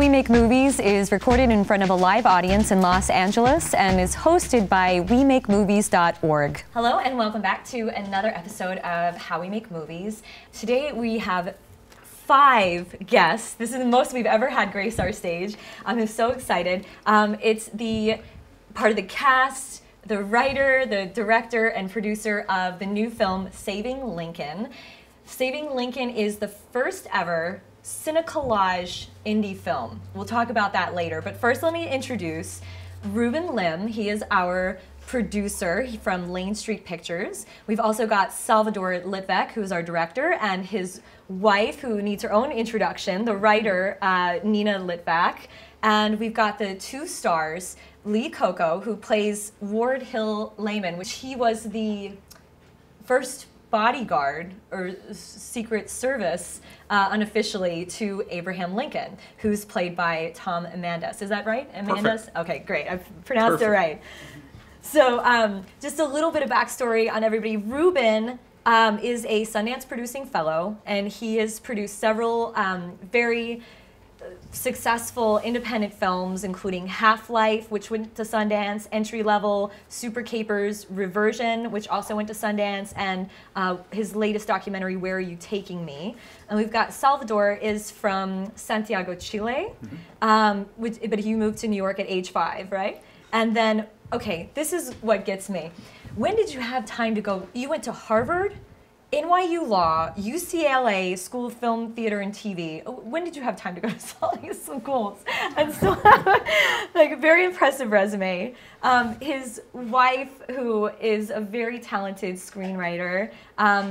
We Make Movies is recorded in front of a live audience in Los Angeles and is hosted by WeMakeMovies.org. Hello and welcome back to another episode of How We Make Movies. Today we have 5 guests. This is the most we've ever had grace our stage. I'm so excited. It's the part of the cast, the writer, the director, and producer of the new film Saving Lincoln. Saving Lincoln is the first ever Cinecollage indie film. We'll talk about that later, but first let me introduce Ruben Lim. He is our producer from Lane Street Pictures. We've also got Salvador Litvak, who is our director, and his wife, who needs her own introduction, the writer, Nina Litvak. And we've got the 2 stars, Lee Coco, who plays Ward Hill Layman, which he was the first bodyguard or Secret Service unofficially to Abraham Lincoln, who's played by Tom Amandas. Is that right? Amandas? Perfect. Okay, great. I've pronounced it right. So just a little bit of backstory on everybody. Ruben is a Sundance Producing Fellow, and he has produced several very successful independent films, including Half-Life, which went to Sundance, Entry Level, Super Capers, Reversion, which also went to Sundance, and his latest documentary, Where Are You Taking Me? And we've got Salvador is from Santiago, Chile, but he moved to New York at age 5, right? And then, okay, this is what gets me. When did you have time to go? You went to Harvard, NYU Law, UCLA School of Film, Theater, and TV. When did you have time to go to all these schools and still have like a very impressive resume? His wife, who is a very talented screenwriter,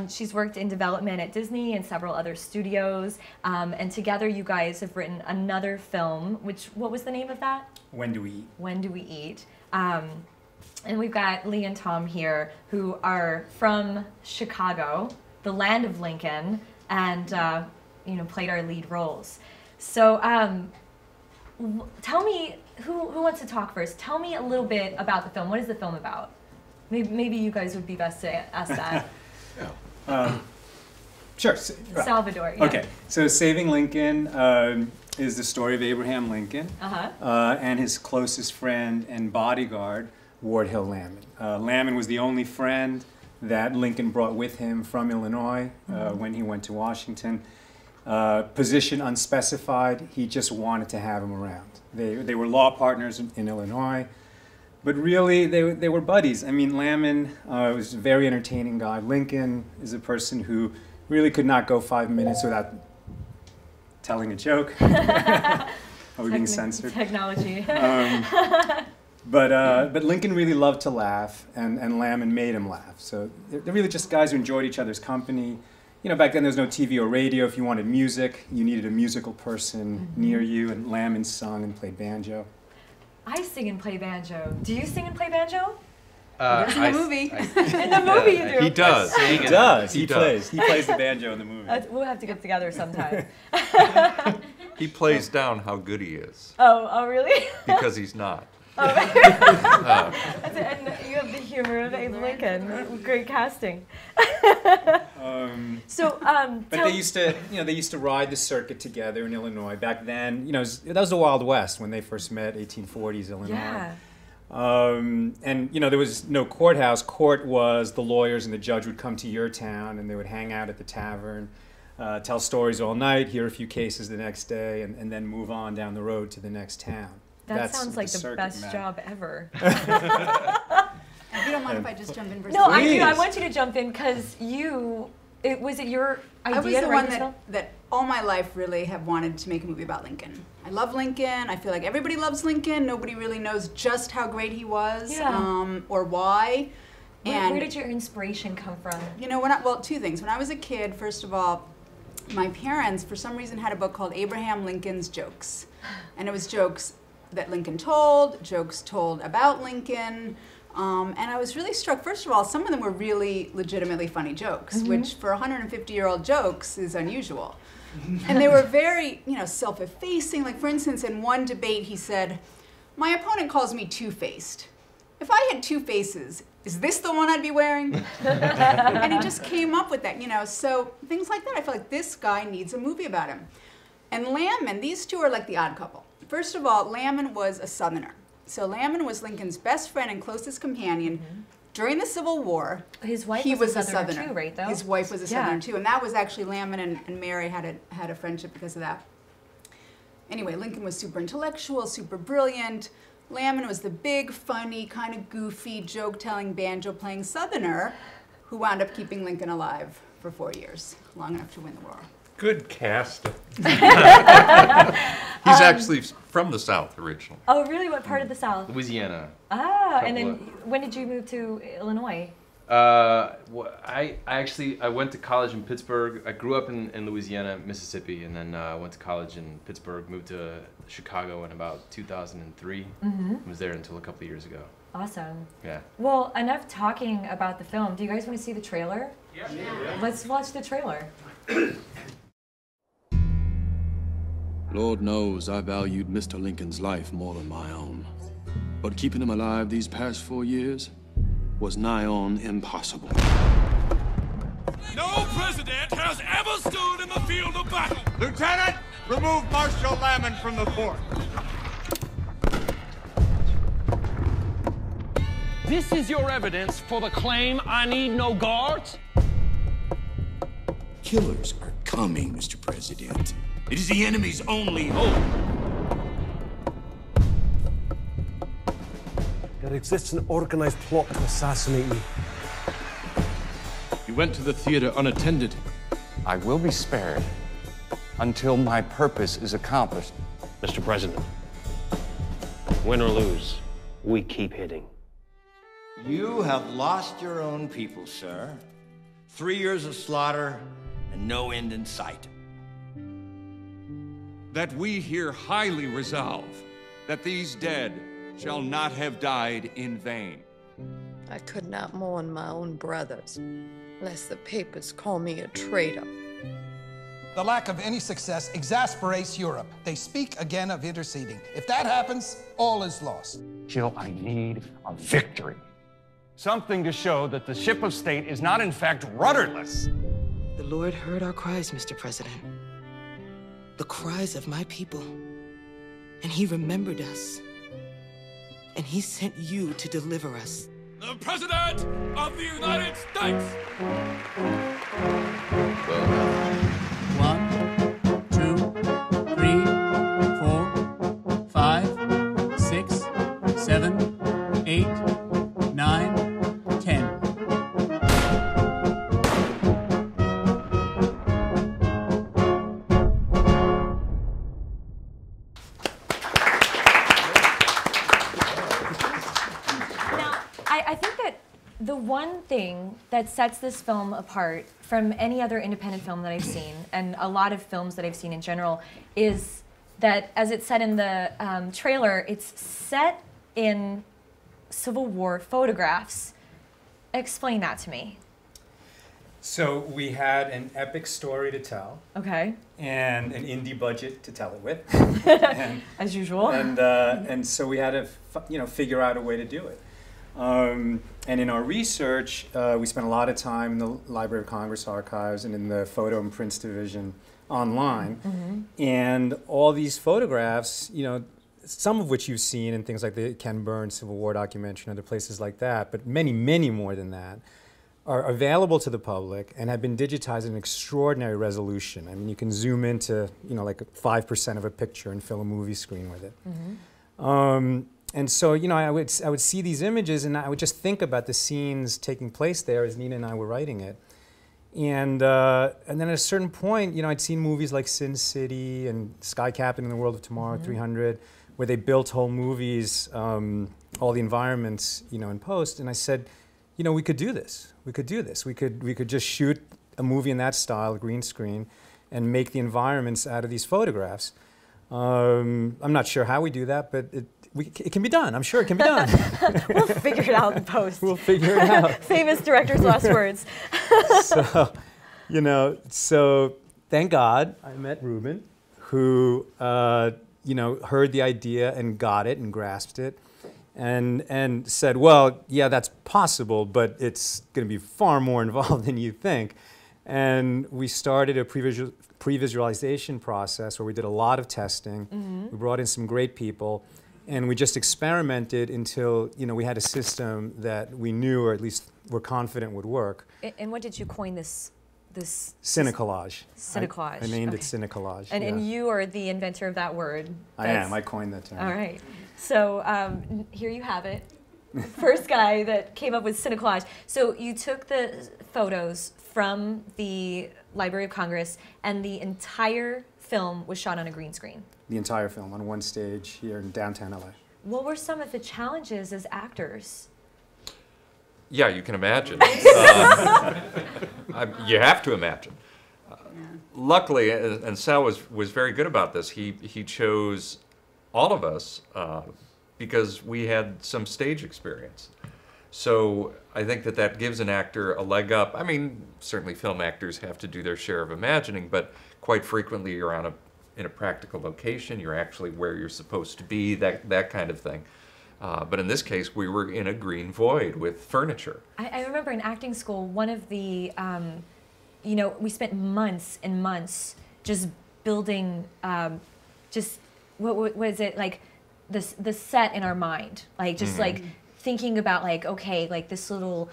she's worked in development at Disney and several other studios, and together you guys have written another film, which, what was the name of that? When Do We Eat? When Do We Eat? And we've got Lee and Tom here, who are from Chicago, the land of Lincoln, and you know, played our lead roles. So tell me, who wants to talk first? Tell me a little bit about the film. What is the film about? Maybe you guys would be best to ask that. Sure. Salvador. Yeah. Okay. So Saving Lincoln is the story of Abraham Lincoln and his closest friend and bodyguard, Ward Hill Layman. Layman was the only friend that Lincoln brought with him from Illinois when he went to Washington. Position unspecified, he just wanted to have him around. They were law partners in Illinois, but really they were buddies. I mean, Layman was a very entertaining guy. Lincoln is a person who really could not go 5 minutes without telling a joke. Are we being censored? Technology. But Lincoln really loved to laugh, and Layman made him laugh. So they're really just guys who enjoyed each other's company. You know, back then there was no TV or radio. If you wanted music, you needed a musical person near you, and Layman sung and played banjo. I sing and play banjo. Do you sing and play banjo? In the movie. In the movie you do. He does. He does. He plays the banjo in the movie. We'll have to get together sometime. He plays down how good he is. Oh, really? Because he's not. And you have the humor of Abe Lincoln. Great casting. But they used to ride the circuit together in Illinois. Back then, you know, that was the Wild West when they first met, 1840s Illinois. Yeah. And you know, there was no courthouse. Court was the lawyers and the judge would come to your town and they would hang out at the tavern, tell stories all night, hear a few cases the next day, and then move on down the road to the next town. That sounds like the best job ever. If you don't mind if I just jump in for a No, I second? do. I want you to jump in because was it your idea I was the to one write this film? that all my life really have wanted to make a movie about Lincoln. I love Lincoln. I feel like everybody loves Lincoln. Nobody really knows just how great he was or why. Where did your inspiration come from? You know, well, 2 things. When I was a kid, first of all, my parents, for some reason, had a book called Abraham Lincoln's Jokes. And it was jokes that Lincoln told, jokes told about Lincoln. And I was really struck, first of all, some of them were really legitimately funny jokes, which for 150-year-old jokes is unusual. And they were very, you know, self-effacing. Like, for instance, in one debate he said, "My opponent calls me two-faced. If I had 2 faces, is this the one I'd be wearing?" And he just came up with that, you know. So things like that, I feel like this guy needs a movie about him. And Lamon, these two are like the odd couple. First of all, Lamon was a Southerner. So Lamon was Lincoln's best friend and closest companion during the Civil War. His wife he was a Southerner too, right, though? His wife was a Southerner too, and that was actually Lamon and Mary had a friendship because of that. Anyway, Lincoln was super intellectual, super brilliant. Lamon was the big, funny, kind of goofy, joke-telling, banjo-playing Southerner who wound up keeping Lincoln alive for 4 years, long enough to win the war. Good casting. He's actually from the South originally. Oh, really? What part of the South? Louisiana. Ah, and then when did you move to Illinois? I went to college in Pittsburgh. I grew up in Louisiana, Mississippi, and then went to college in Pittsburgh, moved to Chicago in about 2003. Was there until a couple of years ago. Awesome. Yeah. Well, enough talking about the film. Do you guys want to see the trailer? Yeah. Let's watch the trailer. Lord knows I valued Mr. Lincoln's life more than my own. But keeping him alive these past 4 years was nigh on impossible. No president has ever stood in the field of battle. Lieutenant, remove Marshal Lamon from the fort. This is your evidence for the claim I need no guards? Killers are coming, Mr. President. It is the enemy's only hope. There exists an organized plot to assassinate me. You went to the theater unattended. I will be spared until my purpose is accomplished. Mr. President, win or lose, we keep hitting. You have lost your own people, sir. 3 years of slaughter and no end in sight. That we here highly resolve that these dead shall not have died in vain. I could not mourn my own brothers, lest the papers call me a traitor. The lack of any success exasperates Europe. They speak again of interceding. If that happens, all is lost. Jill, I need a victory. Something to show that the ship of state is not in fact rudderless. The Lord heard our cries, Mr. President. The cries of my people. And he remembered us. And he sent you to deliver us. The President of the United States! 1, 2, 3, 4, 5, 6, 7, 8, 9, 10. I think that the one thing that sets this film apart from any other independent film that I've seen, and a lot of films that I've seen in general, is that, as it said in the trailer, it's set in Civil War photographs. Explain that to me. So we had an epic story to tell. Okay. And an indie budget to tell it with. And, as usual. And so we had to, figure out a way to do it. And in our research, we spent a lot of time in the Library of Congress archives and in the photo and prints division online. And all these photographs, some of which you've seen in things like the Ken Burns Civil War documentary and other places like that, but many, many more than that, are available to the public and have been digitized in extraordinary resolution. I mean, you can zoom into, like 5% of a picture and fill a movie screen with it. And so, I would see these images and I would just think about the scenes taking place there as Nina and I were writing it. And then at a certain point, I'd seen movies like Sin City and Sky Captain in the World of Tomorrow, 300, where they built whole movies, all the environments, in post. And I said, we could do this. We could do this. We could just shoot a movie in that style, green screen, and make the environments out of these photographs. I'm not sure how we do that, but it can be done. I'm sure it can be done. We'll figure it out in post. We'll figure it out. Famous director's last words. So thank God I met Ruben, who heard the idea and got it and grasped it, and said, well, yeah, that's possible, but it's going to be far more involved than you think. And we started a pre-visualization process where we did a lot of testing. We brought in some great people, and we just experimented until we had a system that we knew, or at least were confident would work. And what did you coin this? Cinecollage. Cinecollage. I named it Cinecollage. And you are the inventor of that word. I am. I coined that term. All right. So here you have it. First guy that came up with Cinecollage. So you took the photos from the Library of Congress, and the entire film was shot on a green screen. The entire film on one stage here in downtown LA. What were some of the challenges as actors? Yeah, you can imagine. You have to imagine. Luckily, and Sal was very good about this, he chose all of us because we had some stage experience. So I think that gives an actor a leg up. I mean, certainly film actors have to do their share of imagining, but quite frequently you're in a practical location, you're actually where you're supposed to be, that kind of thing. But in this case, we were in a green void with furniture. I remember in acting school, one of the, we spent months and months just building, what was it, like the set in our mind, like just like thinking about like, okay, like this little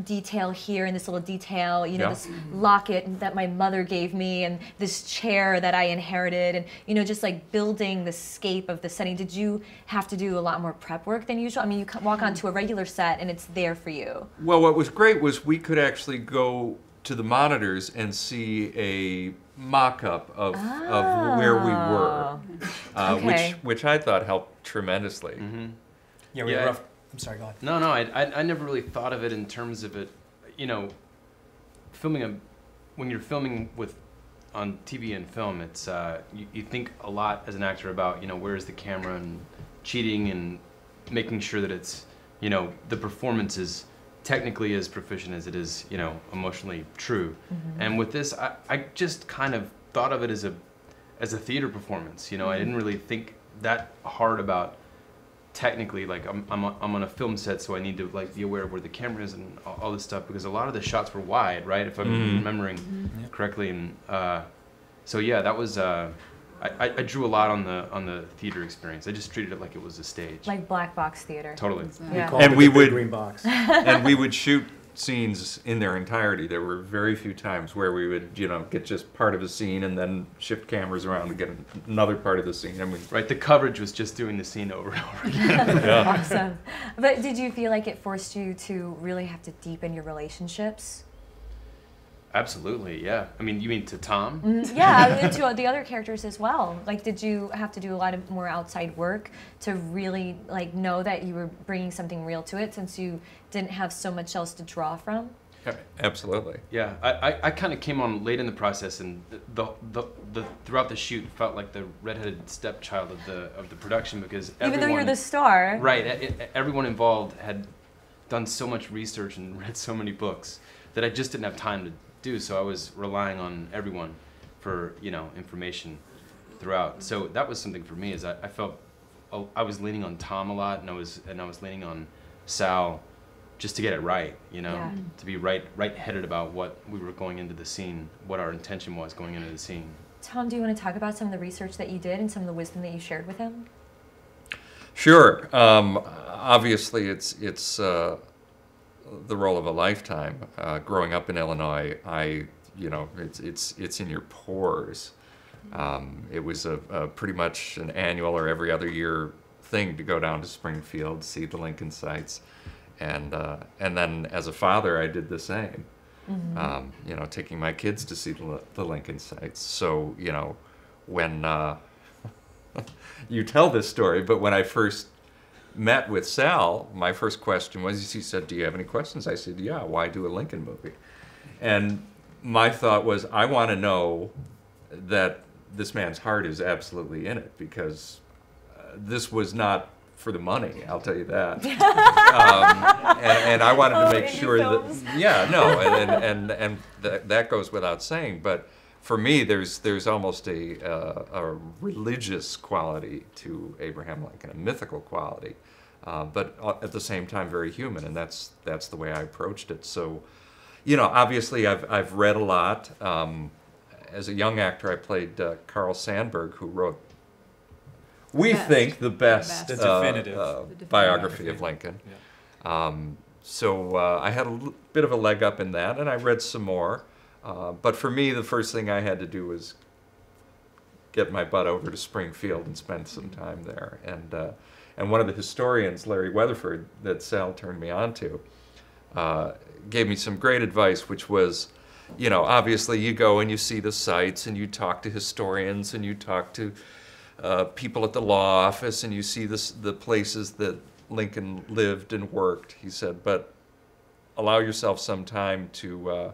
detail here and this little detail, this locket that my mother gave me and this chair that I inherited, and just like building the scape of the setting. Did you have to do a lot more prep work than usual? I mean, you walk onto a regular set and it's there for you. Well, what was great was we could actually go to the monitors and see a mock-up of where we were, which I thought helped tremendously. Yeah, we were rough. I'm sorry, go ahead. No, I never really thought of it in terms of it, filming when you're filming on TV and film, it's you think a lot as an actor about where's the camera and cheating and making sure that it's the performance is technically as proficient as it is emotionally true. And with this, I just kind of thought of it as a theater performance. I didn't really think that hard about technically, like I'm on a film set, so I need to like be aware of where the camera is and all this stuff, because a lot of the shots were wide, right? If I'm remembering correctly, and so yeah, that was I drew a lot on the theater experience. I just treated it like it was a stage, like black box theater. Totally. And we would green box. And we would shoot scenes in their entirety. There were very few times where we would, get just part of a scene and then shift cameras around to get another part of the scene. I mean, right, the coverage was just doing the scene over and over again. Awesome. But did you feel like it forced you to really have to deepen your relationships? Absolutely, yeah. I mean, you mean to Tom? Yeah, to the other characters as well. Like, did you have to do a lot of more outside work to really like know that you were bringing something real to it, since you didn't have so much else to draw from? Absolutely. Yeah, I kind of came on late in the process, and the throughout the shoot felt like the redheaded stepchild of the production, because even though you're the star, right? Everyone involved had done so much research and read so many books that I just didn't have time to do, so I was relying on everyone for information throughout. So that was something for me, is I felt I was leaning on Tom a lot, and I was leaning on Sal just to get it right, to be right-headed about what we were going into the scene, what our intention was going into the scene. Tom, do you want to talk about some of the research that you did and some of the wisdom that you shared with him? Sure. Obviously, it's the role of a lifetime. Growing up in Illinois, it's in your pores. It was a pretty much an annual or every other year thing to go down to Springfield, see the Lincoln sites, and then as a father, I did the same. Taking my kids to see the Lincoln sites. So when you tell this story, but when I first met with Sal, my first question was, he said, "Do you have any questions?" I said, "Yeah, why do a Lincoln movie?" And my thought was, I want to know that this man's heart is absolutely in it, because this was not for the money, I'll tell you that. And I wanted to make sure that, that goes without saying, but for me, there's almost a religious quality to Abraham Lincoln, a mythical quality, but at the same time very human, and that's the way I approached it. So, you know, obviously I've read a lot. As a young actor, I played Carl Sandburg, who wrote, we think, the best The definitive biography of Lincoln. Yeah. So I had a bit of a leg up in that, and I read some more. But for me, the first thing I had to do was get my butt over to Springfield and spend some time there. And one of the historians, Larry Weatherford, that Sal turned me on to, gave me some great advice, which was, you know, obviously you go and you see the sites and you talk to historians and you talk to people at the law office and you see the places that Lincoln lived and worked. He said, but allow yourself some time to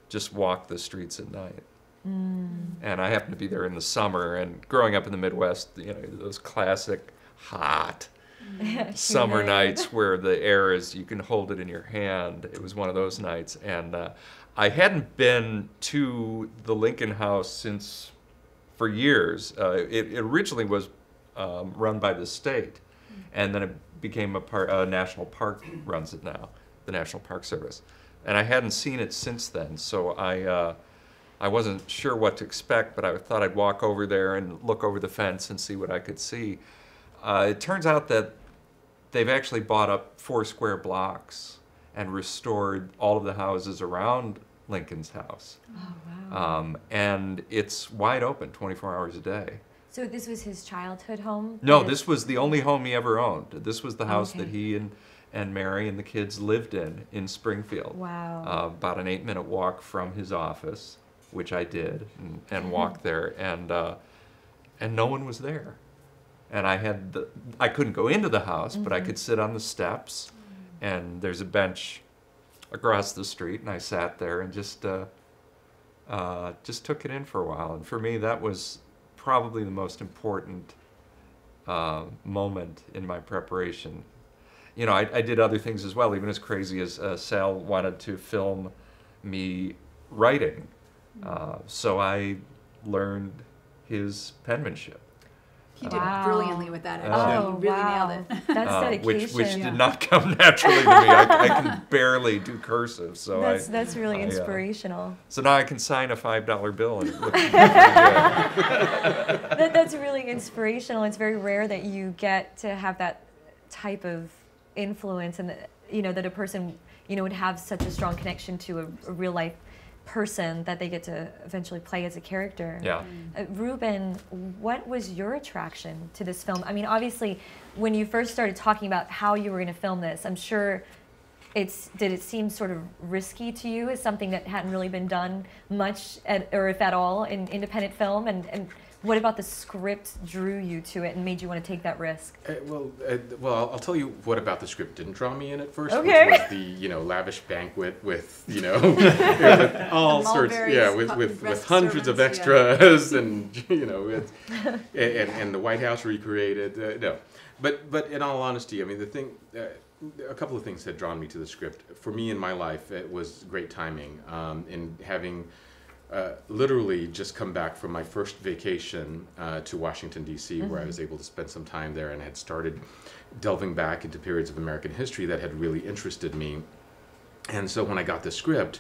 just walk the streets at night. And I happened to be there in the summer, and growing up in the Midwest, you know, those classic hot summer nights where the air is, you can hold it in your hand. It was one of those nights. And I hadn't been to the Lincoln House for years. It originally was run by the state, and then it became a national park runs it now, the National Park Service. And I hadn't seen it since then, so I wasn't sure what to expect, but I thought I'd walk over there and look over the fence and see what I could see. It turns out that they've actually bought up 4 square blocks and restored all of the houses around Lincoln's house. Oh, wow. And it's wide open 24 hours a day. So this was his childhood home? No, this was the only home he ever owned. This was the house that he and Mary and the kids lived in Springfield. Wow. About an 8-minute walk from his office, which I did, and walked there, and no one was there. And I couldn't go into the house, but I could sit on the steps, and there's a bench across the street, and I sat there and just took it in for a while. And for me, that was probably the most important moment in my preparation. You know, I did other things as well, even as crazy as Sal wanted to film me writing. So I learned his penmanship. He did brilliantly with that, actually. He really nailed it. That's dedication. Which did not come naturally to me. I can barely do cursive, so that's really inspirational. So now I can sign a $5 bill, and it looks pretty good. That's really inspirational. It's very rare that you get to have that type of influence, and you know that a person would have such a strong connection to a real life person that they get to eventually play as a character. Yeah. Ruben, what was your attraction to this film? I mean, obviously, when you first started talking about how you were going to film this, I'm sure did it seem sort of risky to you as something that hadn't really been done much, or if at all, in independent film? And what about the script drew you to it and made you want to take that risk? Well, I'll tell you what about the script didn't draw me in at first. Okay. Which was the lavish banquet with with all sorts, with hundreds of extras and and the White House recreated. No, but in all honesty, I mean a couple of things had drawn me to the script. For me in my life, it was great timing in having. Literally just come back from my first vacation to Washington, D.C., where I was able to spend some time there and had started delving back into periods of American history that had really interested me. And so when I got the script,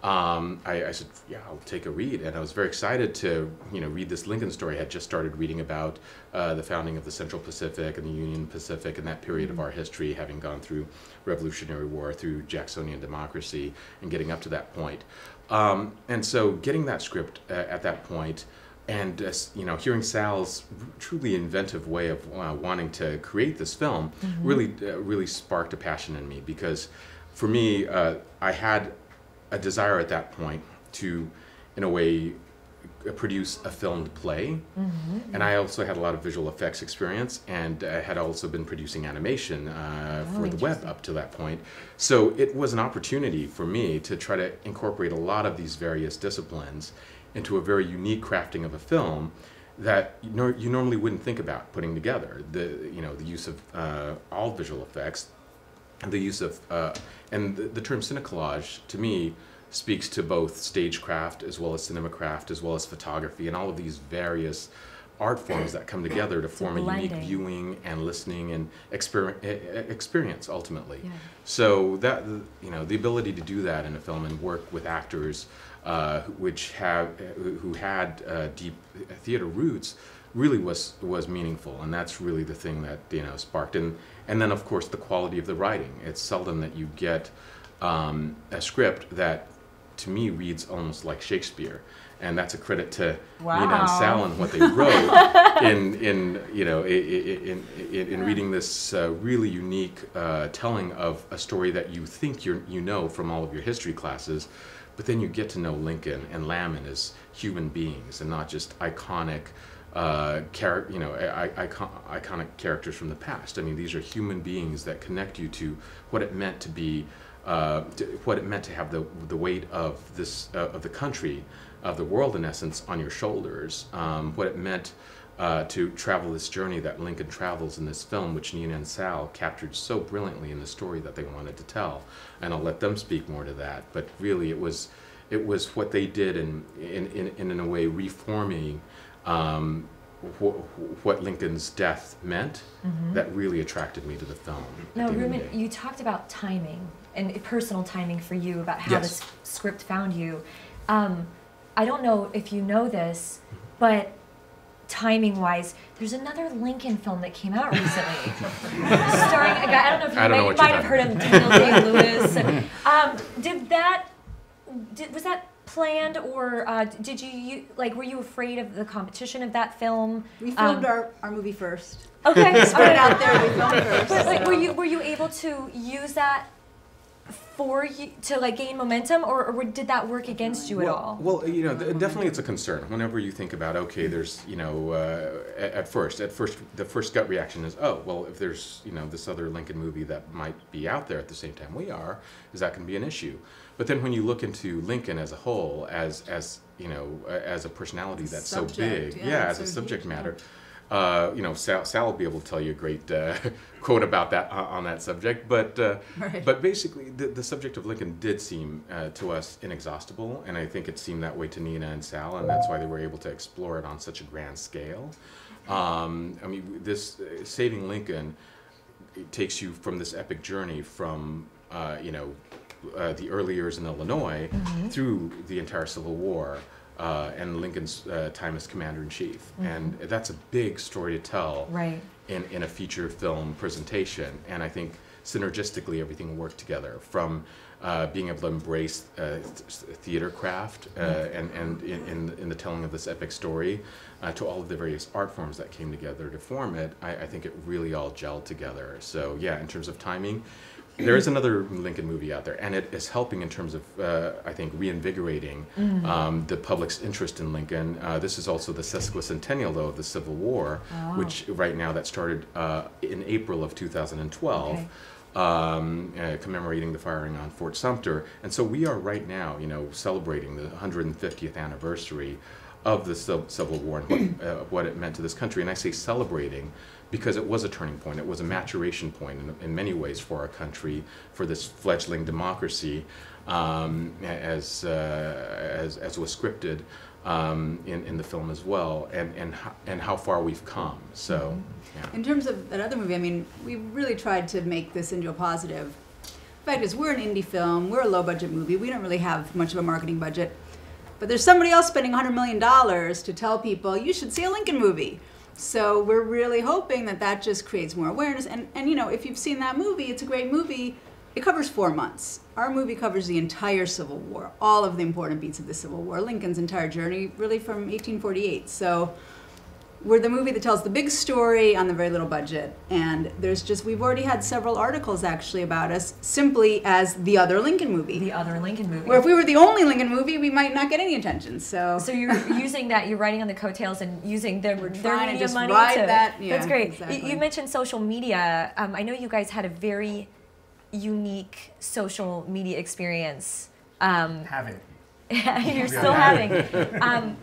I said, yeah, I'll take a read. And I was very excited to read this Lincoln story. I had just started reading about the founding of the Central Pacific and the Union Pacific and that period of our history, having gone through Revolutionary War, through Jacksonian democracy, and getting up to that point. And so getting that script at that point and hearing Sal's truly inventive way of wanting to create this film really sparked a passion in me, because for me, I had a desire at that point to, in a way, produce a filmed play. And I also had a lot of visual effects experience, and had also been producing animation for the web up to that point. So it was an opportunity for me to try to incorporate a lot of these various disciplines into a very unique crafting of a film that you normally wouldn't think about putting together. The use of all visual effects, and the use of and the term cinecollage to me speaks to both stagecraft as well as cinemacraft as well as photography and all of these various art forms that come together to form a unique viewing and listening and experience ultimately. Yeah. So that, you know, the ability to do that in a film and work with actors who had deep theater roots really was meaningful, and that's really the thing that, you know, sparked. And then of course the quality of the writing. It's seldom that you get a script that, to me, reads almost like Shakespeare. And that's a credit to Nina and Sal and what they wrote in you know, in reading this really unique telling of a story that you think you know from all of your history classes, but then you get to know Lincoln and Lamon as human beings and not just iconic iconic characters from the past. I mean, these are human beings that connect you to what it meant to be, what it meant to have the weight of this of the country, of the world in essence, on your shoulders. What it meant to travel this journey that Lincoln travels in this film, which Nina and Sal captured so brilliantly in the story that they wanted to tell. And I'll let them speak more to that. But really, it was what they did in a way reforming what Lincoln's death meant that really attracted me to the film. Now, Ruben, you talked about timing and personal timing for you, about how this script found you. I don't know if you know this, but timing-wise, there's another Lincoln film that came out recently, starring a guy. I don't know if you might have heard of Daniel Day-Lewis. Was that planned, or did you were you afraid of the competition of that film? We filmed our movie first. Okay, spread it out there. We filmed first. But were you able to use that for you to gain momentum, or did that work against you at all? Well, you know, definitely it's a concern whenever you think about, okay, there's, you know, at first the first gut reaction is, oh, well, if there's, you know, this other Lincoln movie that might be out there at the same time we are, is that going to be an issue? But then when you look into Lincoln as a whole, as you know, as a personality that's so big, as a subject matter. You know, Sal will be able to tell you a great quote about that on that subject. But but basically, the subject of Lincoln did seem to us inexhaustible, and I think it seemed that way to Nina and Sal, and that's why they were able to explore it on such a grand scale. I mean, this Saving Lincoln, it takes you from this epic journey from you know, the early years in Illinois through the entire Civil War. And Lincoln's time as commander-in-chief. And that's a big story to tell in a feature film presentation. And I think synergistically everything worked together, from being able to embrace theater craft and in the telling of this epic story, to all of the various art forms that came together to form it. I think it really all gelled together. So yeah, in terms of timing, there is another Lincoln movie out there, and it is helping in terms of, I think, reinvigorating the public's interest in Lincoln. This is also the sesquicentennial, though, of the Civil War, which right now that started in April of 2012, commemorating the firing on Fort Sumter. And so we are right now, you know, celebrating the 150th anniversary of the Civil War and what it meant to this country. And I say celebrating because it was a turning point. It was a maturation point in many ways for our country, for this fledgling democracy, as was scripted in the film as well, and how far we've come. So, yeah. In terms of that other movie, I mean, we really tried to make this into a positive. The fact is, we're an indie film. We're a low-budget movie. We don't really have much of a marketing budget. But there's somebody else spending $100 million to tell people, you should see a Lincoln movie. So we're really hoping that that just creates more awareness. And you know, if you've seen that movie, it's a great movie. It covers 4 months. Our movie covers the entire Civil War, all of the important beats of the Civil War, Lincoln's entire journey, really from 1848. So we're the movie that tells the big story on the very little budget. And there's just, we've already had several articles actually about us simply as the other Lincoln movie. The other Lincoln movie. Where if we were the only Lincoln movie, we might not get any attention. So you're using that, you're riding on the coattails and using their media just money ride to, that. Yeah, that's great. Exactly. You mentioned social media. I know you guys had a very unique social media experience. Having. You're still having.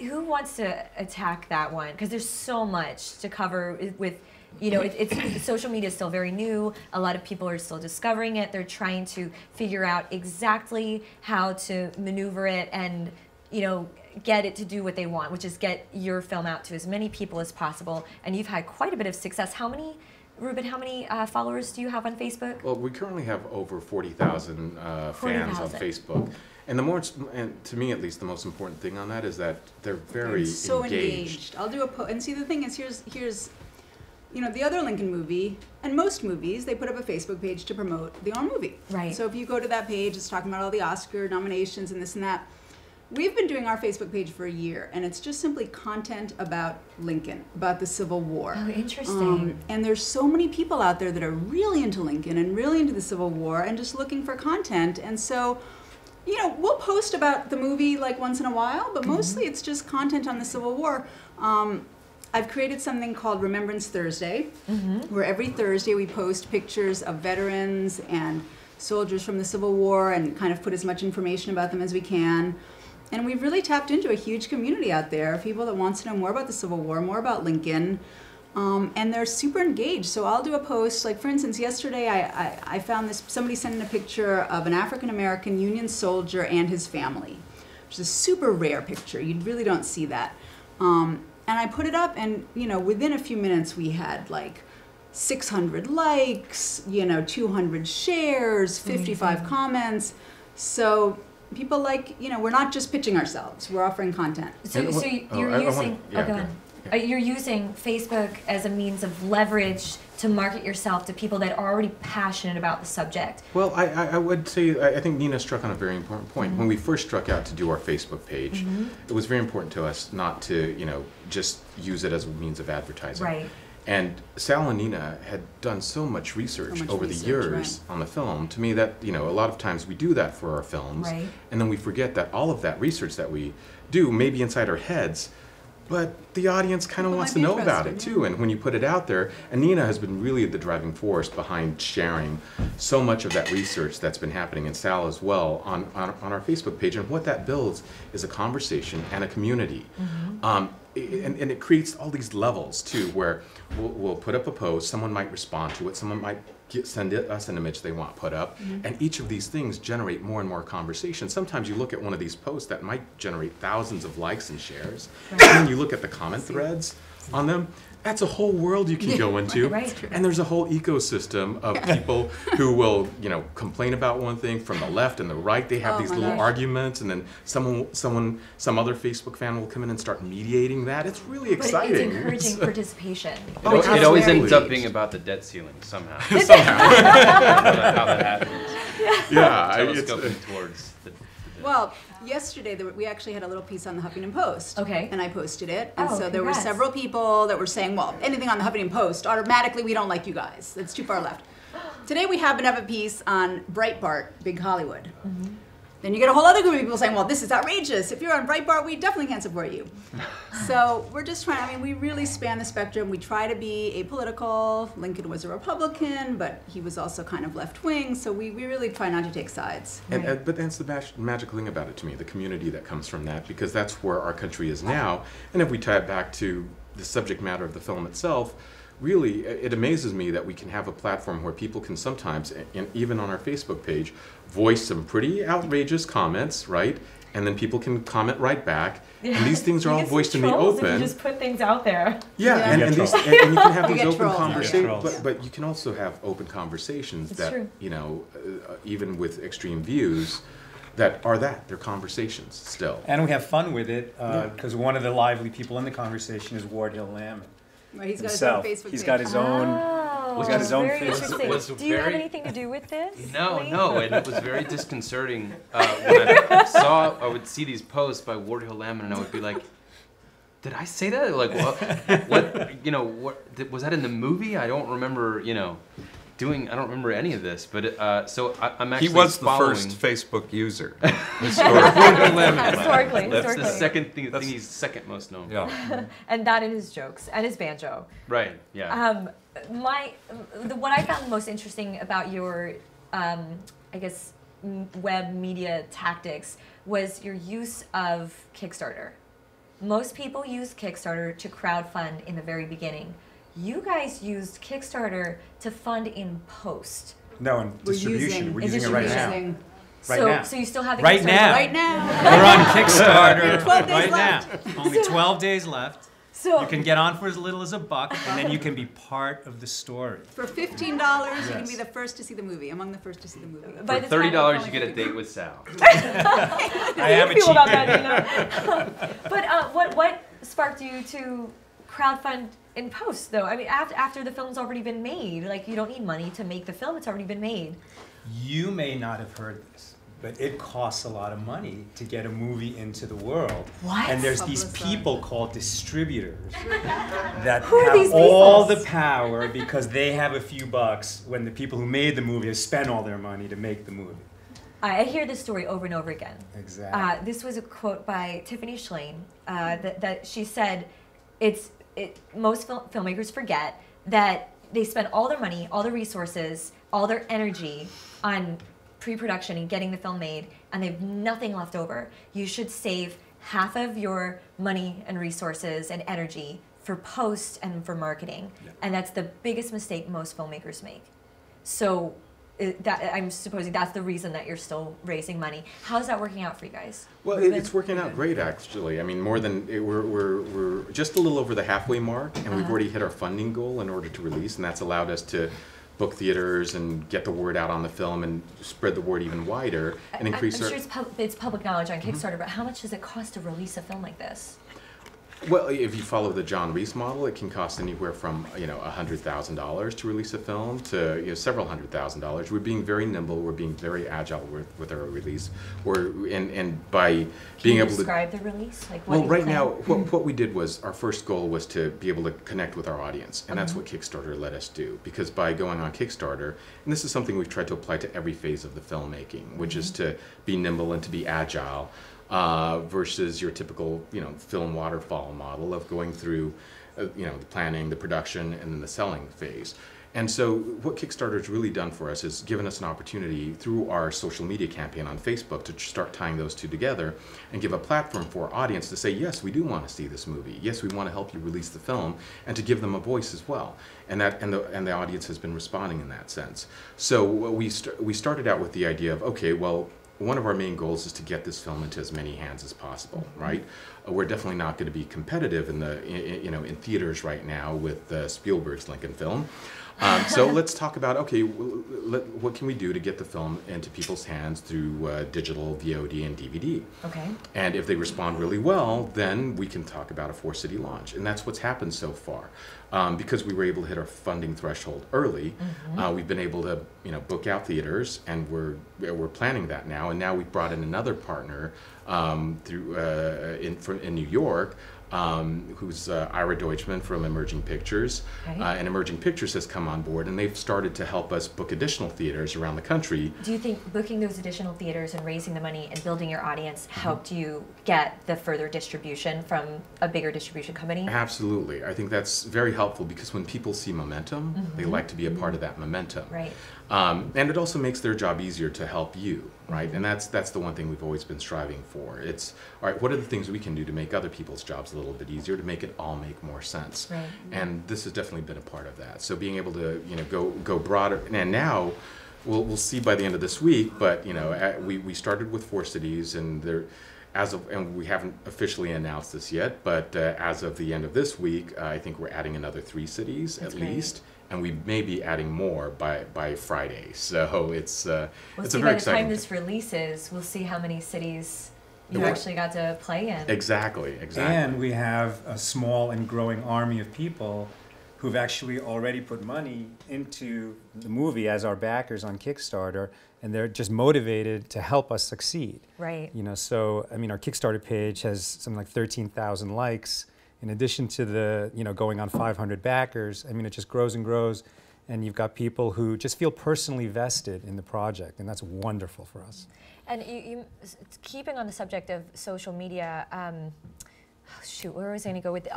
Who wants to attack that one? Because there's so much to cover with, you know, it's social media is still very new. A lot of people are still discovering it. They're trying to figure out exactly how to maneuver it and, you know, get it to do what they want, which is get your film out to as many people as possible. And you've had quite a bit of success. How many, Ruben, how many followers do you have on Facebook? Well, we currently have over 40,000 fans on Facebook. And the more, and to me at least, the most important thing on that is that they're very so engaged. I'll do a and see, the thing is, here's, you know, the other Lincoln movie, and most movies, they put up a Facebook page to promote the own movie. Right. So if you go to that page, it's talking about all the Oscar nominations and this and that. We've been doing our Facebook page for a year, and it's just simply content about Lincoln, about the Civil War. Oh, interesting. And there's so many people out there that are really into Lincoln and really into the Civil War and just looking for content. And so, you know, we'll post about the movie like once in a while, but mostly it's just content on the Civil War. I've created something called Remembrance Thursday, where every Thursday we post pictures of veterans and soldiers from the Civil War and kind of put as much information about them as we can. And we've really tapped into a huge community out there, people that wants to know more about the Civil War, more about Lincoln, and they're super engaged. So I'll do a post, like for instance, yesterday I found this, somebody sent in a picture of an African-American Union soldier and his family, which is a super rare picture. You really don't see that. And I put it up, and you know, within a few minutes we had like 600 likes, you know, 200 shares, 55 comments. So people like, you know, we're not just pitching ourselves, we're offering content. So you're using, go ahead. You're using Facebook as a means of leverage to market yourself to people that are already passionate about the subject. Well, I would say, I think Nina struck on a very important point. When we first struck out to do our Facebook page, it was very important to us not to, you know, just use it as a means of advertising. Right. And Sal and Nina had done so much research over the years on the film. To me, that, you know, a lot of times we do that for our films, and then we forget that all of that research that we do may be inside our heads, but the audience kind of wants to know about it too. And when you put it out there, and Nina has been really the driving force behind sharing so much of that research that's been happening, and Sal as well, on our Facebook page. And what that builds is a conversation and a community. And it creates all these levels too, where we'll put up a post, someone might respond to it, someone might send us an image they want put up, and each of these things generate more and more conversation. Sometimes you look at one of these posts that might generate thousands of likes and shares, and then you look at the comment threads on them. That's a whole world you can go into, and there's a whole ecosystem of people who will, you know, complain about one thing from the left and the right. They have these little arguments, and then some other Facebook fan will come in and start mediating that. It's really exciting. But it's encouraging participation. It always ends up being about the debt ceiling somehow. Somehow. How that happens. Yeah, telescoping towards the well, yesterday we actually had a little piece on the Huffington Post. Okay. And I posted it. And so there congrats. were several people that were saying, well, anything on the Huffington Post, automatically we don't like you guys. That's too far left. Today we happen to have a piece on Breitbart, Big Hollywood. Then you get a whole other group of people saying, well, this is outrageous. If you're on Breitbart, we definitely can't support you. So we're just trying, I mean, we really span the spectrum. We try to be apolitical. Lincoln was a Republican, but he was also kind of left-wing, so we really try not to take sides. But that's the magical thing about it to me, the community that comes from that, because that's where our country is now. And if we tie it back to the subject matter of the film itself, really, it amazes me that we can have a platform where people can sometimes, and even on our Facebook page, voice some pretty outrageous comments, right? And then people can comment right back. And these things are all voiced in the open. If you just put things out there. Yeah, and you can have these open conversations, but you can also have open conversations that, you know, even with extreme views, they're conversations still. And we have fun with it, because one of the lively people in the conversation is Ward Hill Lamon. Right, he's got his own Facebook page. He's got his own. He's got his own Facebook. Do you have anything to do with this? No, and it was very disconcerting when I would see these posts by Ward Hill Lamon, and I would be like, did I say that? Like, what you know, what was that in the movie? I don't remember, you know, I don't remember any of this, but so I'm actually He was following. the first Facebook user. Historically. That's the second thing he's second most known for. Yeah. And that and his jokes and his banjo. Right, yeah. What I found most interesting about your, I guess, web media tactics was your use of Kickstarter. Most people use Kickstarter to crowdfund in the very beginning. You guys used Kickstarter to fund in post. No, in distribution. We're using it right now. Right now. So you still have the right Kickstarter? now. Right now. We're on Kickstarter 12 days right left. now. Only 12 days left. So you can get on for as little as $1, and then you can be part of the story. For $15, you can be the first to see the movie, among the first to see the movie. For $30, you get a date with Sal. I am a cheap about that, But what sparked you to crowdfund in post, though? I mean, after the film's already been made, like, you don't need money to make the film. It's already been made. You may not have heard this, but it costs a lot of money to get a movie into the world. What? And there's these people called distributors that Who are these have all people? the power because they have a few bucks when the people who made the movie have spent all their money to make the movie. I hear this story over and over again. Exactly. This was a quote by Tiffany Shlain that she said, most filmmakers forget that they spend all their money, all their resources, all their energy on pre-production and getting the film made, and they have nothing left over. You should save half of your money and resources and energy for post and for marketing. Yeah. And that's the biggest mistake most filmmakers make. So I'm supposing that's the reason that you're still raising money. How's that working out for you guys? Well, it's working out great, actually. I mean, more than we're just a little over the halfway mark, and we've already hit our funding goal in order to release, and that's allowed us to book theaters and get the word out on the film and spread the word even wider and increase I'm sure it's public knowledge on Kickstarter, but how much does it cost to release a film like this? Well, if you follow the John Reese model, it can cost anywhere from $100,000 to release a film to several $100,000. We're being very nimble. We're being very agile with our release. And by being able to describe the release. Like what right now, what we did was our first goal was to be able to connect with our audience, and that's what Kickstarter let us do. Because by going on Kickstarter, and this is something we've tried to apply to every phase of the filmmaking, which is to be nimble and to be agile. Versus your typical, film waterfall model of going through, the planning, the production, and then the selling phase. And so what Kickstarter's really done for us is given us an opportunity through our social media campaign on Facebook to start tying those two together and give a platform for our audience to say, yes, we do want to see this movie. Yes, we want to help you release the film, and to give them a voice as well. And the audience has been responding in that sense. So we started out with the idea of, okay, well, one of our main goals is to get this film into as many hands as possible, right? We're definitely not going to be competitive in theaters right now with Spielberg's Lincoln film. So let's talk about, okay, what can we do to get the film into people's hands through digital, VOD, and DVD? Okay. And if they respond really well, then we can talk about a 4-city launch. And that's what's happened so far. Because we were able to hit our funding threshold early, we've been able to book out theaters, and we're planning that now. And now we've brought in another partner in New York, who's Ira Deutschman from Emerging Pictures. Okay. And Emerging Pictures has come on board, and they've started to help us book additional theaters around the country. Do you think booking those additional theaters and raising the money and building your audience helped you get the further distribution from a bigger distribution company? Absolutely. I think that's very helpful because when people see momentum, they like to be a part of that momentum. Right. And it also makes their job easier to help you, right? And that's the one thing we've always been striving for. It's, all right, what are the things we can do to make other people's jobs a little bit easier, to make it all make more sense? Right. And this has definitely been a part of that. So being able to, go broader, and now we'll see by the end of this week, but, we started with 4 cities, and and we haven't officially announced this yet, but as of the end of this week, I think we're adding another 3 cities at least. And we may be adding more by Friday. So it's a very exciting. By the time this releases, we'll see how many cities you actually got to play in. Exactly. And we have a small and growing army of people who've actually already put money into the movie as our backers on Kickstarter, and they're just motivated to help us succeed. Right. So our Kickstarter page has something like 13,000 likes. In addition to the, going on 500 backers, it just grows and grows, and you've got people who just feel personally vested in the project, and that's wonderful for us. And keeping on the subject of social media, where was I going to go with?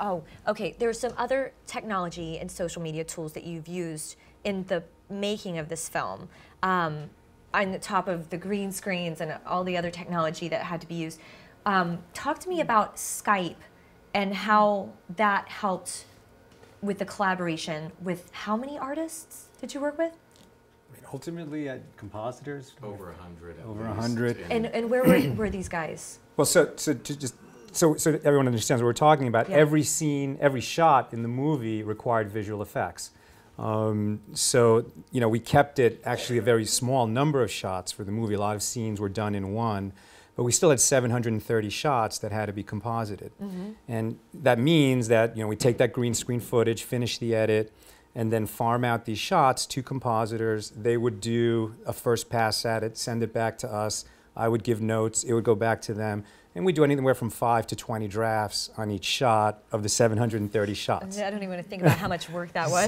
Okay. There's some other technology and social media tools that you've used in the making of this film, on the top of the green screens and all the other technology that had to be used. Talk to me about Skype and how that helped with the collaboration with how many artists did you work with? ultimately compositors? Over 100. Over 100. And where were these guys? Well, so everyone understands what we're talking about. Yeah. Every scene, every shot in the movie required visual effects. So, you know, we kept it actually a very small number of shots for the movie. A lot of scenes were done in one, but we still had 730 shots that had to be composited. Mm-hmm. And that means that, you know, we take that green screen footage, finish the edit, and then farm out these shots to compositors. They would do a first pass at it, send it back to us. I would give notes, it would go back to them. And we do anywhere from 5 to 20 drafts on each shot of the 730 shots. I don't even want to think about how much work that was.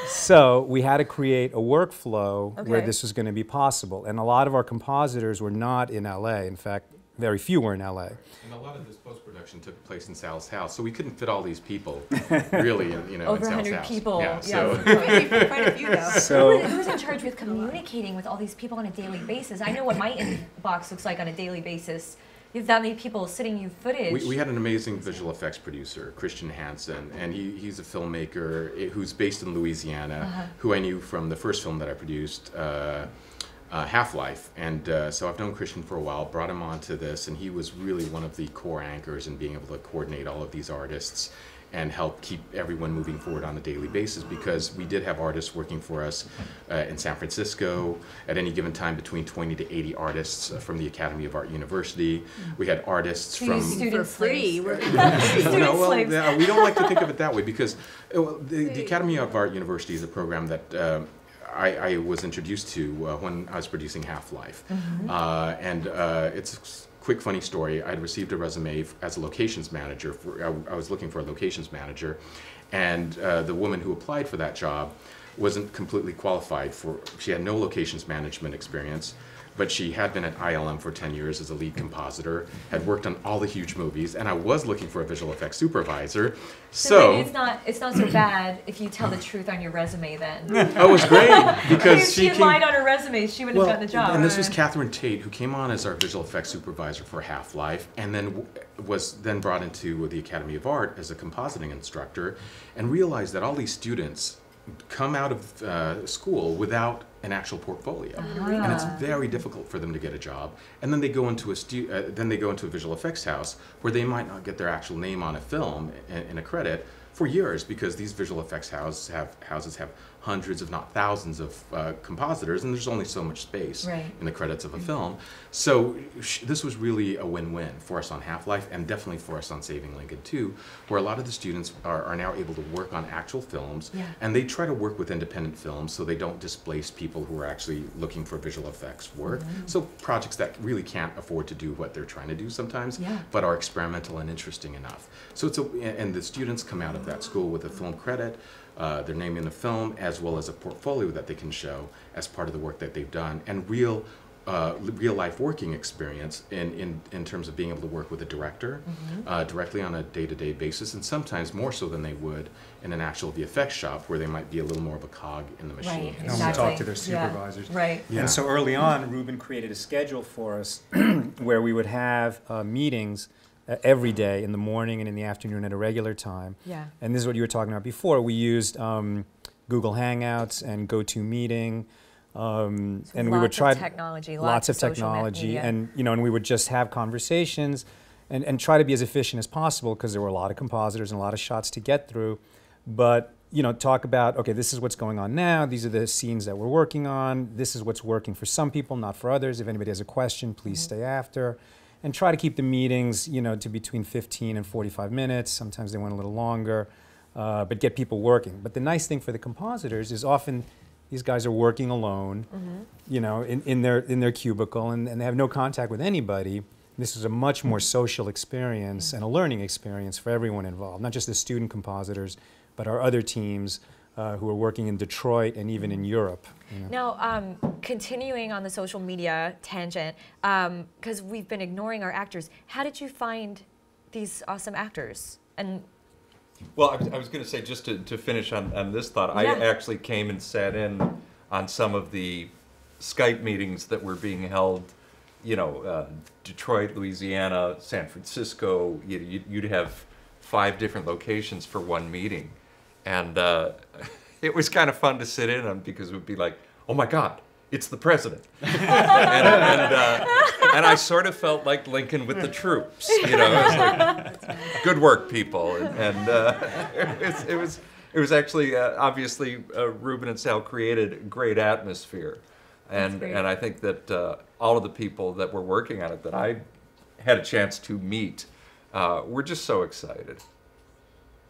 So we had to create a workflow where this was going to be possible. And a lot of our compositors were not in LA. In fact, very few were in LA. And a lot of this post-production took place in Sal's house, so we couldn't fit all these people really, you know, over in Sal's 100 house. people. Yeah, So. Quite a few though. So who's in charge with communicating with all these people on a daily basis? I know what my inbox looks like on a daily basis. You have that many people sending you footage. We had an amazing visual effects producer, Christian Hansen, and he's a filmmaker who's based in Louisiana, who I knew from the first film that I produced, Half-Life. And so I've known Christian for a while, brought him onto this, and he was really one of the core anchors in being able to coordinate all of these artists and help keep everyone moving forward on a daily basis, because we did have artists working for us in San Francisco at any given time, between 20 to 80 artists from the Academy of Art University. We had artists from for free. we don't like to think of it that way, because the Academy of Art University is a program that I was introduced to when I was producing Half-Life. And it's a quick funny story. I'd received a resume as a locations manager. I was looking for a locations manager, and the woman who applied for that job wasn't completely qualified for, she had no locations management experience, but she had been at ILM for 10 years as a lead compositor, had worked on all the huge movies, and I was looking for a visual effects supervisor. So it's not so bad if you tell the truth on your resume then. Oh, it was great, because if she had lied on her resume, she wouldn't have gotten the job. And this was Catherine Tate, who came on as our visual effects supervisor for Half-Life, and then was then brought into the Academy of Art as a compositing instructor, and realized that all these students come out of school without an actual portfolio, and it's very difficult for them to get a job. And then they go into a visual effects house where they might not get their actual name on a film in a credit for years, because these visual effects houses have hundreds, if not thousands, of compositors, and there's only so much space in the credits of a film. So this was really a win-win for us on Half-Life, and definitely for us on Saving Lincoln too, where a lot of the students are now able to work on actual films, and they try to work with independent films so they don't displace people who are actually looking for visual effects work. So projects that really can't afford to do what they're trying to do sometimes, but are experimental and interesting enough. So and the students come out of that school with a film credit, their name in the film, as well as a portfolio that they can show as part of the work that they've done, and real life working experience in terms of being able to work with a director directly on a day-to-day basis, and sometimes more so than they would in an actual VFX shop, where they might be a little more of a cog in the machine. Right, exactly. And talk to their supervisors. Yeah. Right. And so early on, Ruben created a schedule for us where we would have meetings every day, in the morning and in the afternoon at a regular time. Yeah. And this is what you were talking about before. We used Google Hangouts and GoToMeeting. And we would try lots of technology, and and we would just have conversations and try to be as efficient as possible, because there were a lot of compositors and a lot of shots to get through. But talk about, okay, this is what's going on now. These are the scenes that we're working on. This is what's working for some people, not for others. If anybody has a question, please stay after. And try to keep the meetings, to between 15 and 45 minutes. Sometimes they went a little longer, but get people working. But the nice thing for the compositors is often these guys are working alone, in their cubicle, and they have no contact with anybody. This is a much more social experience and a learning experience for everyone involved, not just the student compositors, but our other teams who are working in Detroit and even in Europe. Now, continuing on the social media tangent, because we've been ignoring our actors, how did you find these awesome actors? And well, I was going to say, just to finish on this thought, I actually came and sat in on some of the Skype meetings that were being held, Detroit, Louisiana, San Francisco. You'd have 5 different locations for one meeting. And it was kind of fun to sit in on, because it would be like, oh my God, it's the president. and I sort of felt like Lincoln with the troops, you know. It's like, good work, people. And it was actually, obviously, Ruben and Sal created a great atmosphere. And I think that all of the people that were working on it that I had a chance to meet were just so excited.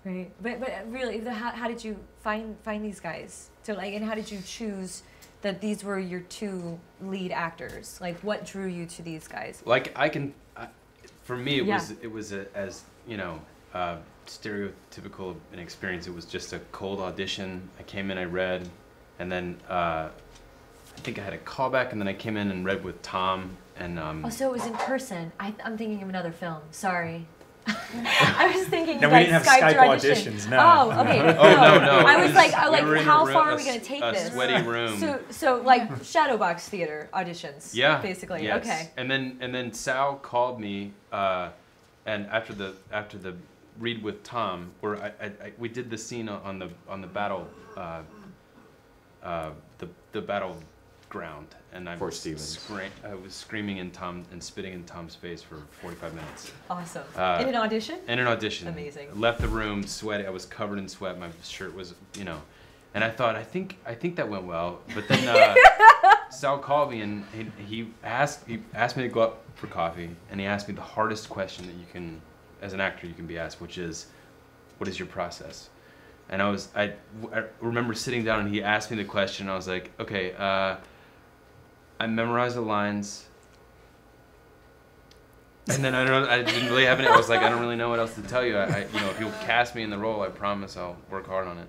Right, but really, how did you find these guys? So like, and how did you choose that these were your two lead actors? Like, what drew you to these guys? Like, for me, it was as you know, stereotypical an experience. It was just a cold audition. I came in, I read, and then I think I had a callback, and then I came in and read with Tom. And oh, so it was in person. I'm thinking of another film. Sorry. I was thinking no, you we guys didn't have Skyped Skype audition. auditions. No. Oh, okay. Oh no. I was like, we how far are we gonna take this? A sweaty room. So like Shadowbox theater auditions. Yeah. Basically. Yes. Okay. And then Sal called me, and after the read with Tom, where we did the scene on the battle, the battleground, and I was screaming in Tom and spitting in Tom's face for 45 minutes. Awesome. In an audition? In an audition. Amazing. Left the room sweaty. I was covered in sweat. My shirt was, you know, and I thought, I think that went well. But then Sal called me and he asked me to go up for coffee, and he asked me the hardest question that you can, as an actor, you can be asked, which is, what is your process? And I remember sitting down and he asked me the question. And I was like, okay, I memorized the lines, and then I didn't really have any. I was like, I don't really know what else to tell you. You know, if you'll cast me in the role, I promise I'll work hard on it.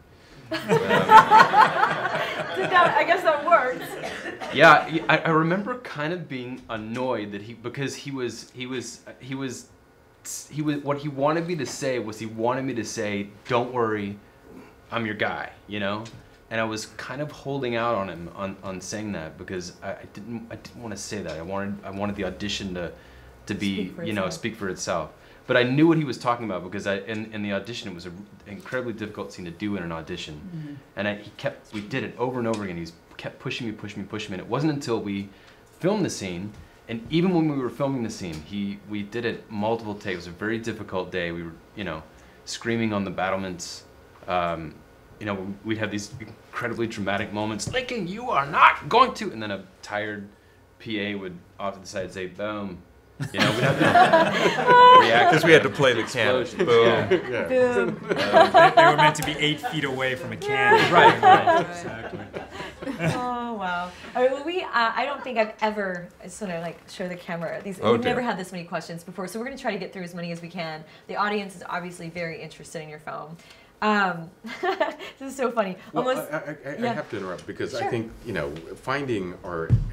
I guess that worked. Yeah, I remember kind of being annoyed that because what he wanted me to say was he wanted me to say, don't worry, I'm your guy, you know? And I was kind of holding out on him on saying that because I didn't want to say that. I wanted the audition to be, you know, speak for itself. But I knew what he was talking about because in the audition it was an incredibly difficult scene to do in an audition. Mm-hmm. And we did it over and over again. He kept pushing me, and it wasn't until we filmed the scene, and even when we were filming the scene, we did it multiple takes. It was a very difficult day. We were, you know, screaming on the battlements. You know, we'd have these incredibly dramatic moments. Lincoln, you are not going to, and then a tired PA would off to the side say, boom. You know, we'd have to react. Because we had to play the cannon. Boom. Yeah. Boom. They were meant to be 8 feet away from a cannon. Right. Exactly. Oh wow! I mean, I don't think I've ever. I just want to like show the camera. We've never had this many questions before, so we're going to try to get through as many as we can. The audience is obviously very interested in your film. This is so funny. Well, I have to interrupt because I think, you know, finding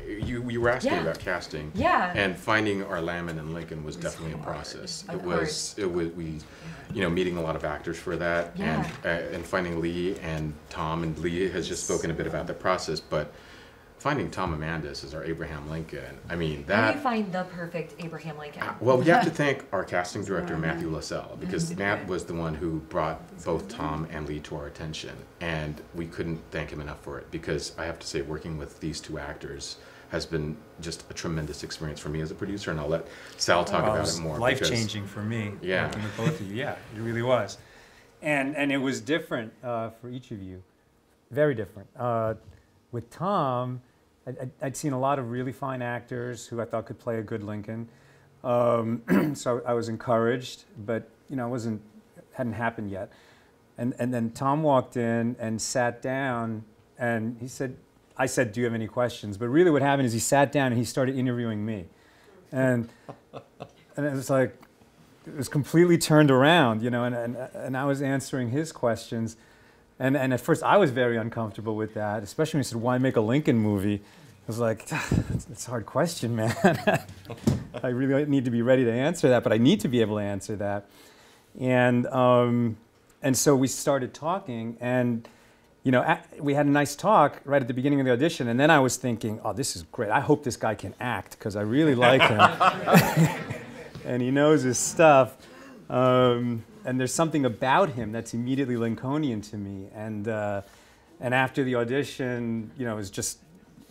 you were asking about casting. Yeah. And finding our Lammen and Lincoln was definitely a process. It was you know, meeting a lot of actors for that, and finding Lee and Tom, and Lee has just spoken a bit about the process, but finding Tom Amandas as our Abraham Lincoln, I mean, that... How do you find the perfect Abraham Lincoln? Well, we have to thank our casting director, Matthew LaSalle, because Matt was the one who brought both Tom and Lee to our attention, and we couldn't thank him enough for it, because I have to say, working with these two actors has been just a tremendous experience for me as a producer, and I'll let Sal talk about it more. Life-changing for me, working with both of you. Yeah, it really was. And it was different for each of you, very different. With Tom, I'd seen a lot of really fine actors who I thought could play a good Lincoln. So I was encouraged, but you know, hadn't happened yet. And then Tom walked in and sat down, and I said, do you have any questions? But really what happened is he sat down and he started interviewing me. And it was like, it was completely turned around, you know, and I was answering his questions. And at first I was very uncomfortable with that, especially when he said, why make a Lincoln movie? I was like, it's a hard question, man. I really need to be ready to answer that, but I need to be able to answer that. And so we started talking, and you know, we had a nice talk right at the beginning of the audition, and then I was thinking, oh, this is great. I hope this guy can act, because I really like him. And he knows his stuff. And there's something about him that's immediately Lincolnian to me. And after the audition, you know, it was just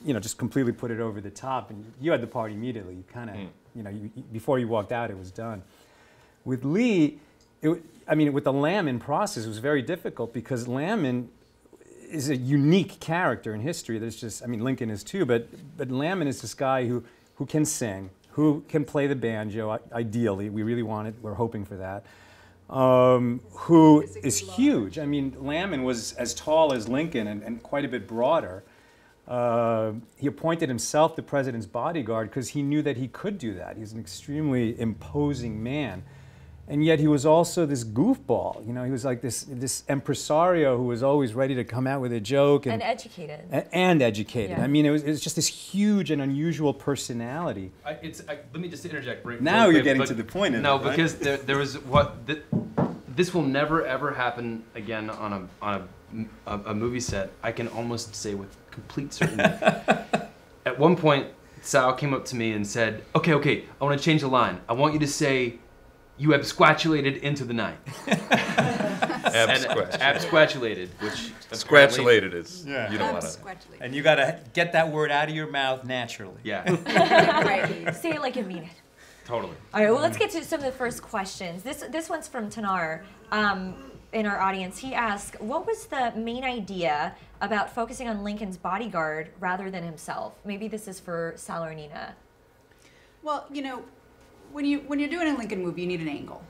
just completely put it over the top, and you had the part immediately. You kind of, before you walked out, it was done. With Lee, with the Lamon process, it was very difficult because Lamon is a unique character in history. There's just, Lincoln is too, but Lamon is this guy who can sing, who can play the banjo, ideally. We really want it, we're hoping for that. Who is huge. Lamon was as tall as Lincoln and quite a bit broader. He appointed himself the president's bodyguard because he knew that he could do that. He's an extremely imposing man. And yet he was also this goofball. He was like this impresario who was always ready to come out with a joke. And educated. And educated. Yeah. It was just this huge and unusual personality. Let me just interject. Now you're getting to the point of it, right? Because there was this will never ever happen again on a movie set. I can almost say with complete certainty. At one point, Sal came up to me and said, "Okay, I want to change the line. I want you to say, 'You absquatulated into the night.'" Absquatulated, which Scratchulated is, yeah. You don't want to. And you got to get that word out of your mouth naturally. Yeah. Right. Say it like you mean it. Totally. All right, well, let's get to some of the first questions. This one's from Tanar in our audience. He asked, what was the main idea about focusing on Lincoln's bodyguard rather than himself? Maybe this is for Sal or Nina. Well, when you're doing a Lincoln movie, you need an angle.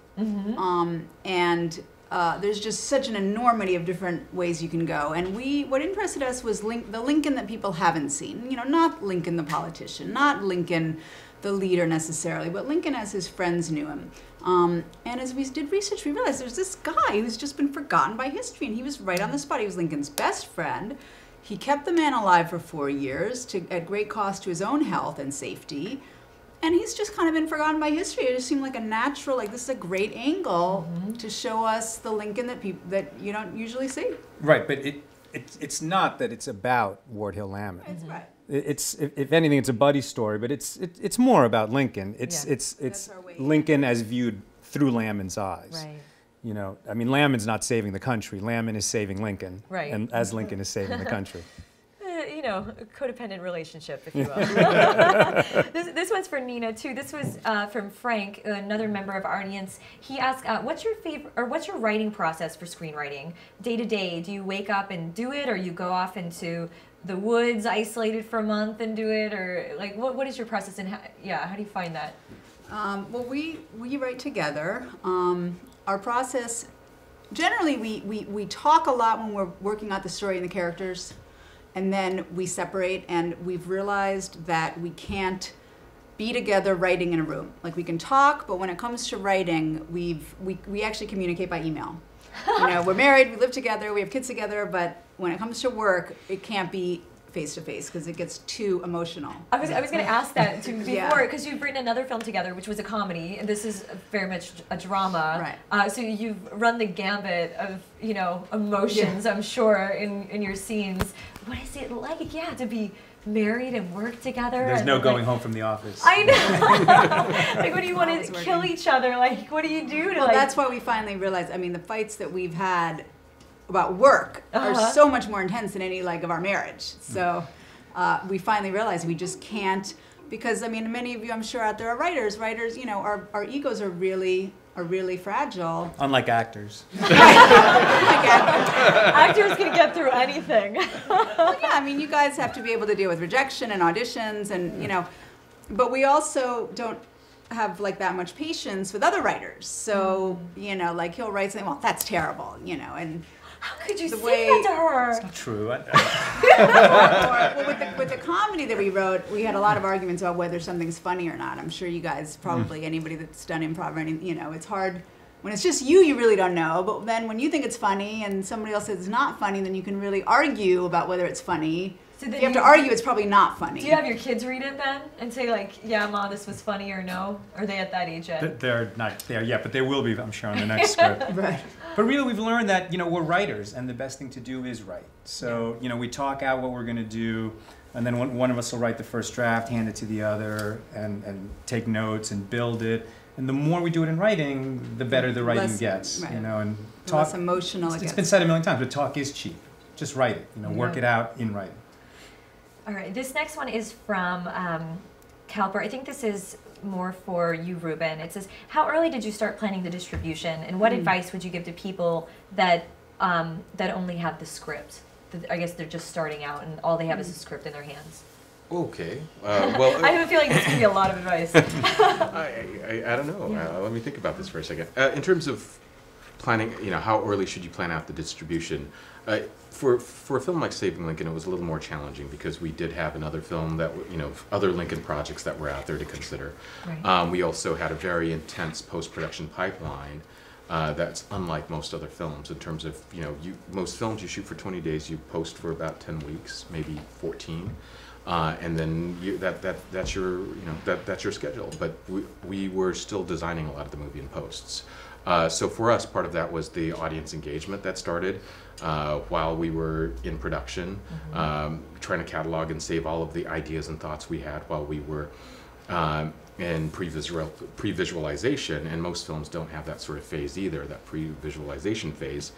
There's just such an enormity of different ways you can go. And what interested us was the Lincoln that people haven't seen. Not Lincoln the politician, not Lincoln the leader necessarily, but Lincoln as his friends knew him. And as we did research, we realized there's this guy who's just been forgotten by history, and he was right on the spot. He was Lincoln's best friend. He kept the man alive for 4 years at great cost to his own health and safety. And he's just kind of been forgotten by history. It just seemed like a natural, this is a great angle to show us the Lincoln that you don't usually see. Right, but it's not that it's about Ward Hill Lamon. That's right. It's if anything, it's a buddy story, but it's more about Lincoln. It's Lincoln as viewed through Lamon's eyes. Right. Lamon's not saving the country. Lamon is saving Lincoln. Right. And as Lincoln is saving the country. A codependent relationship, if you will. This one's for Nina too. This was from Frank, another member of our audience. He asked, "What's your writing process for screenwriting? Day to day, do you wake up and do it, or you go off into the woods, isolated for a month, and do it, or what is your process? And how do you find that?" Well, we write together. Our process, generally, we talk a lot when we're working out the story and the characters. And then we separate, and we've realized that we can't be together writing in a room. We can talk, but when it comes to writing, we actually communicate by email. We're married, we live together, we have kids together, but when it comes to work, it can't be face to face because it gets too emotional. I was going to ask that before, because you've written another film together, which was a comedy, and this is very much a drama. Right. So you've run the gambit of emotions, I'm sure, in your scenes. What is it like, to be married and work together? There's no going home from the office. I know. What do you want to kill each other? What do you do to? Well, that's why we finally realized. The fights that we've had about work are so much more intense than any of our marriage. So we finally realized we just can't, because many of you I'm sure out there are writers. Writers, our egos are really fragile. Unlike actors. Actors can get through anything. Well, yeah, you guys have to be able to deal with rejection and auditions, and but we also don't have that much patience with other writers. So he'll write something, well, that's terrible, and how could you say that to her? It's not true. With the comedy that we wrote, we had a lot of arguments about whether something's funny or not. I'm sure you guys, probably anybody that's done improv or anything, it's hard. When it's just you really don't know. But then when you think it's funny and somebody else says it's not funny, then you can really argue about whether it's funny. So you have to argue it's probably not funny. Do you have your kids read it then and say yeah, Ma, this was funny, or no? Are they at that age yet? They're not there yet, but they will be, I'm sure, on the next script. Right. But really, we've learned that we're writers, and the best thing to do is write. So we talk out what we're going to do, and then one of us will write the first draft, hand it to the other, and take notes and build it. And the more we do it in writing, the better the writing gets. Right. And the less emotional it gets. It's been said a million times, but talk is cheap. Just write it. Work it out in writing. All right, this next one is from Calper. I think this is more for you, Ruben. It says, how early did you start planning the distribution, and what advice would you give to people that that only have the script? I guess they're just starting out and all they have is a script in their hands. Okay. Well, I have a feeling this could be a lot of advice. I don't know. Yeah. Let me think about this for a second. In terms of planning, how early should you plan out the distribution? For a film like Saving Lincoln, it was a little more challenging because we did have another film that, other Lincoln projects that were out there to consider. Right. We also had a very intense post-production pipeline that's unlike most other films in terms of, most films you shoot for 20 days, you post for about 10 weeks, maybe 14. And then that's your that's your schedule. But we were still designing a lot of the movie in posts. So for us, part of that was the audience engagement that started while we were in production, trying to catalog and save all of the ideas and thoughts we had while we were in pre-visualization, and most films don't have that sort of phase either, that pre-visualization phase.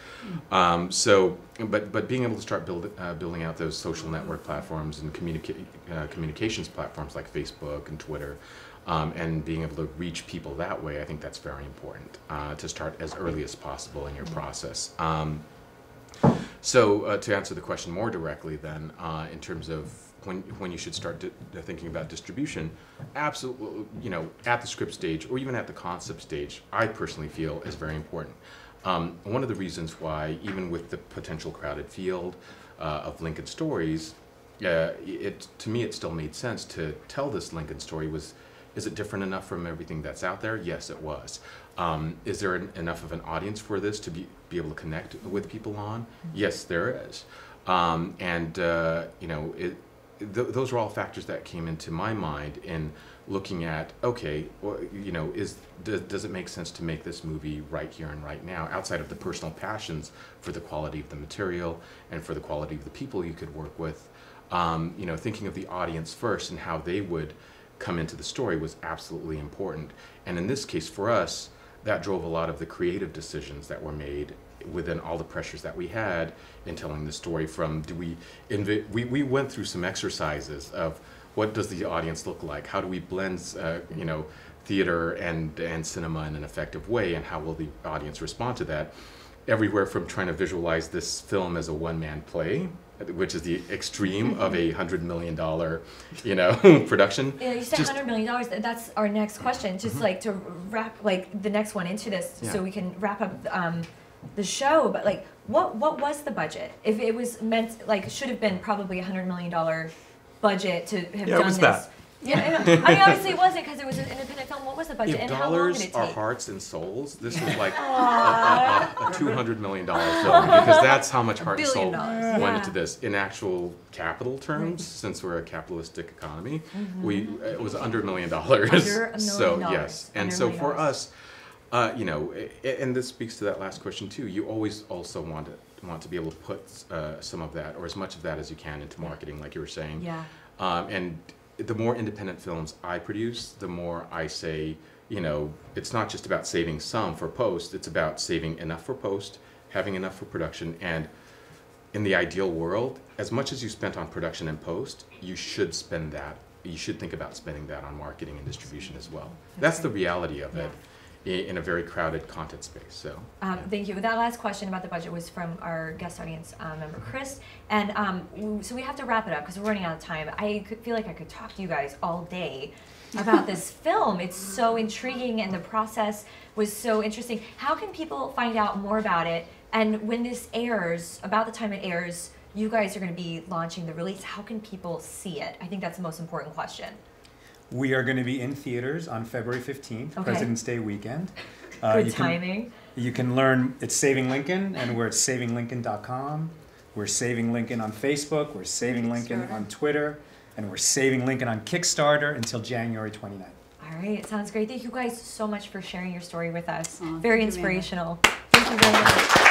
But being able to start building out those social network platforms and communications platforms like Facebook and Twitter, and being able to reach people that way, I think that's very important to start as early as possible in your process. So to answer the question more directly then, in terms of when you should start thinking about distribution, absolutely, at the script stage or even at the concept stage, I personally feel is very important. One of the reasons why, even with the potential crowded field of Lincoln stories, to me it still made sense to tell this Lincoln story. Is it different enough from everything that's out there? Yes, it was. Is there enough of an audience for this to be able to connect with people on? Yes, there is. Those are all factors that came into my mind in looking at, okay, well, does it make sense to make this movie right here and right now, outside of the personal passions for the quality of the material and for the quality of the people you could work with? Thinking of the audience first and how they would come into the story was absolutely important. And in this case, for us, that drove a lot of the creative decisions that were made within all the pressures that we had in telling the story. From we went through some exercises of what does the audience look like, how do we blend theater and cinema in an effective way, and how will the audience respond to that, everywhere from trying to visualize this film as a one-man play, which is the extreme of a $100 million production. Yeah, you said $100 million. That's our next question. Just like to wrap the next one into this, so we can wrap up the show. But what was the budget? If it was meant should have been probably $100 million budget to have done this. That. Yeah, I mean obviously it wasn't because it was an independent film. What was the budget? If and how long did it dollars are take? hearts and souls, this was like a $200 million film, because that's how much heart and soul went into this. In actual capital terms, since we're a capitalistic economy, it was under $1 million. Under $1 million. So yes, and so for us, and this speaks to that last question too. You always also want to be able to put some of that, or as much of that as you can, into marketing, like you were saying. Yeah. And the more independent films I produce, the more I say, it's not just about saving some for post, it's about saving enough for post, having enough for production, and in the ideal world, as much as you spent on production and post, you should spend that. You should think about spending that on marketing and distribution as well. That's the reality of it in a very crowded content space. So thank you. That last question about the budget was from our guest audience member, Chris. And so we have to wrap it up because we're running out of time. I feel like I could talk to you guys all day about this film. It's so intriguing and the process was so interesting. How can people find out more about it? And when this airs, about the time it airs, you guys are going to be launching the release. How can people see it? I think that's the most important question. We are going to be in theaters on February 15th, President's Day weekend. Good timing. You can learn, it's Saving Lincoln, and we're at savinglincoln.com. We're Saving Lincoln on Facebook, we're Saving Lincoln on Twitter, and we're Saving Lincoln on Kickstarter until January 29th. All right, sounds great. Thank you guys so much for sharing your story with us. Very inspirational. Thank you very much.